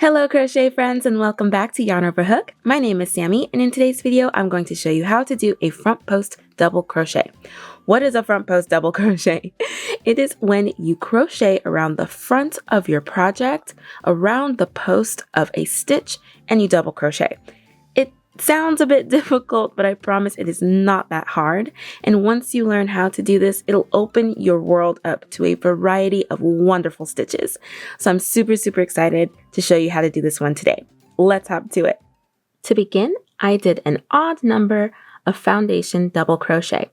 Hello crochet friends and welcome back to Yarn Over Hook. My name is Sammy and in today's video I'm going to show you how to do a front post double crochet. What is a front post double crochet? It is when you crochet around the front of your project, around the post of a stitch, and you double crochet. It sounds a bit difficult, but I promise it is not that hard. And once you learn how to do this, it'll open your world up to a variety of wonderful stitches. So I'm super excited to show you how to do this one today. Let's hop to it. To begin, I did an odd number of foundation double crochet.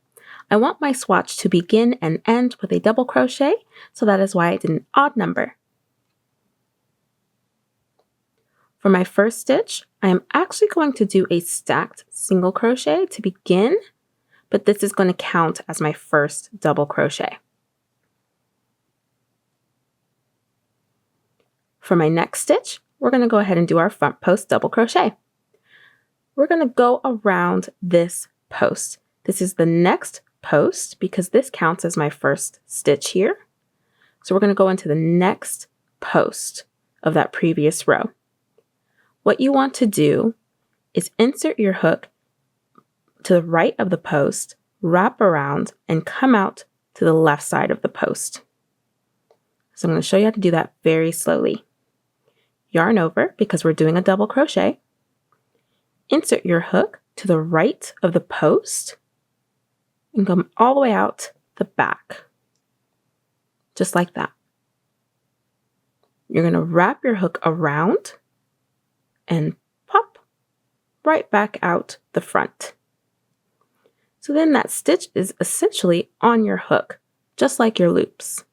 I want my swatch to begin and end with a double crochet, so that is why I did an odd number. For my first stitch, I am actually going to do a stacked single crochet to begin, but this is going to count as my first double crochet. For my next stitch, we're going to go ahead and do our front post double crochet. We're going to go around this post. This is the next post because this counts as my first stitch here. So we're going to go into the next post of that previous row. What you want to do is insert your hook to the right of the post, wrap around, and come out to the left side of the post. So I'm going to show you how to do that very slowly. Yarn over because we're doing a double crochet. Insert your hook to the right of the post and come all the way out the back, just like that. You're going to wrap your hook around and pop right back out the front. So then that stitch is essentially on your hook, just like your loops.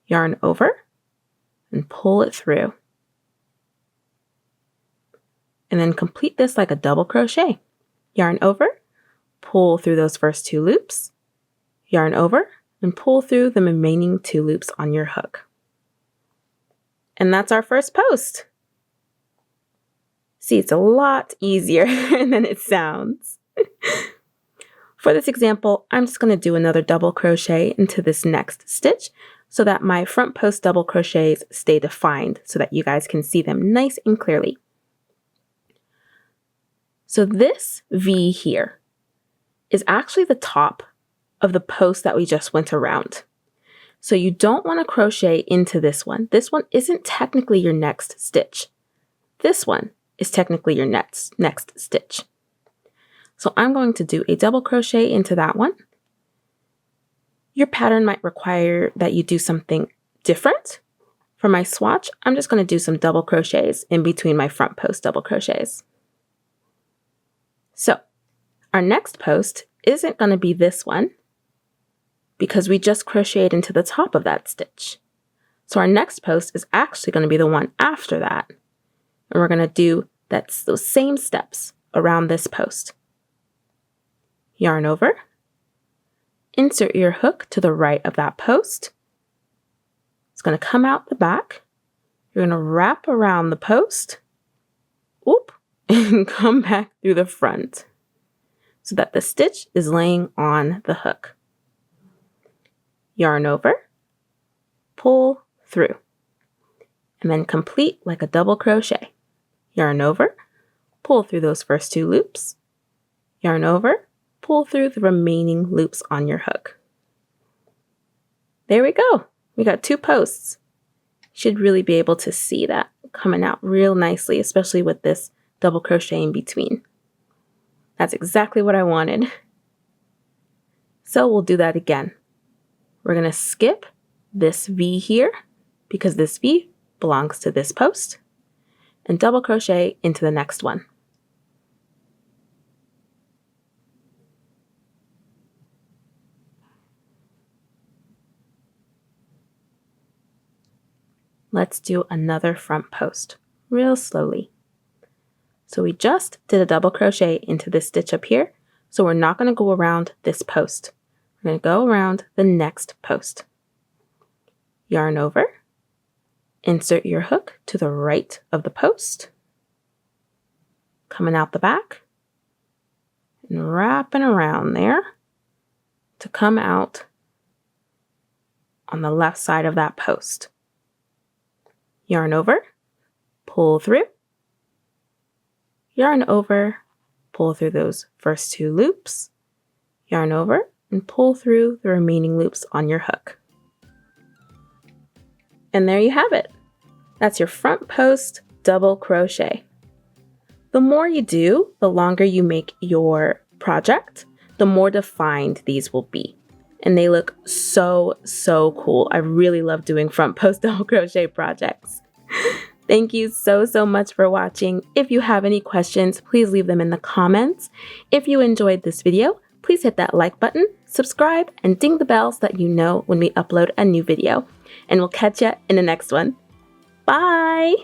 Yarn over and pull it through. And then complete this like a double crochet. Yarn over, pull through those first two loops, yarn over, and pull through the remaining two loops on your hook. And that's our first post. See, it's a lot easier than it sounds. For this example, I'm just going to do another double crochet into this next stitch so that my front post double crochets stay defined so that you guys can see them nice and clearly. So this V here is actually the top of the post that we just went around. So you don't want to crochet into this one. This one isn't technically your next stitch. This one is technically your next stitch. So I'm going to do a double crochet into that one. Your pattern might require that you do something different. For my swatch, I'm just going to do some double crochets in between my front post double crochets. So our next post isn't going to be this one because we just crocheted into the top of that stitch. So our next post is actually going to be the one after that. And we're going to do those same steps around this post. Yarn over, insert your hook to the right of that post. It's going to come out the back. You're going to wrap around the post, whoop, and come back through the front so that the stitch is laying on the hook. Yarn over, pull through, and then complete like a double crochet. Yarn over, pull through those first two loops, yarn over, pull through the remaining loops on your hook. There we go. We got two posts. You should really be able to see that coming out real nicely, especially with this double crochet in between. That's exactly what I wanted. So we'll do that again. We're going to skip this V here because this V belongs to this post, and double crochet into the next one. Let's do another front post real slowly. So we just did a double crochet into this stitch up here, so we're not going to go around this post. We're going to go around the next post. Yarn over, insert your hook to the right of the post, coming out the back, and wrapping around there to come out on the left side of that post. Yarn over, pull through, yarn over, pull through those first 2 loops, yarn over, and pull through the remaining loops on your hook. And there you have it. That's your front post double crochet. The more you do, the longer you make your project, the more defined these will be. And they look so, so cool. I really love doing front post double crochet projects. Thank you so, so much for watching. If you have any questions, please leave them in the comments. If you enjoyed this video, please hit that like button, subscribe, and ding the bell so that you know when we upload a new video. And we'll catch you in the next one. Bye!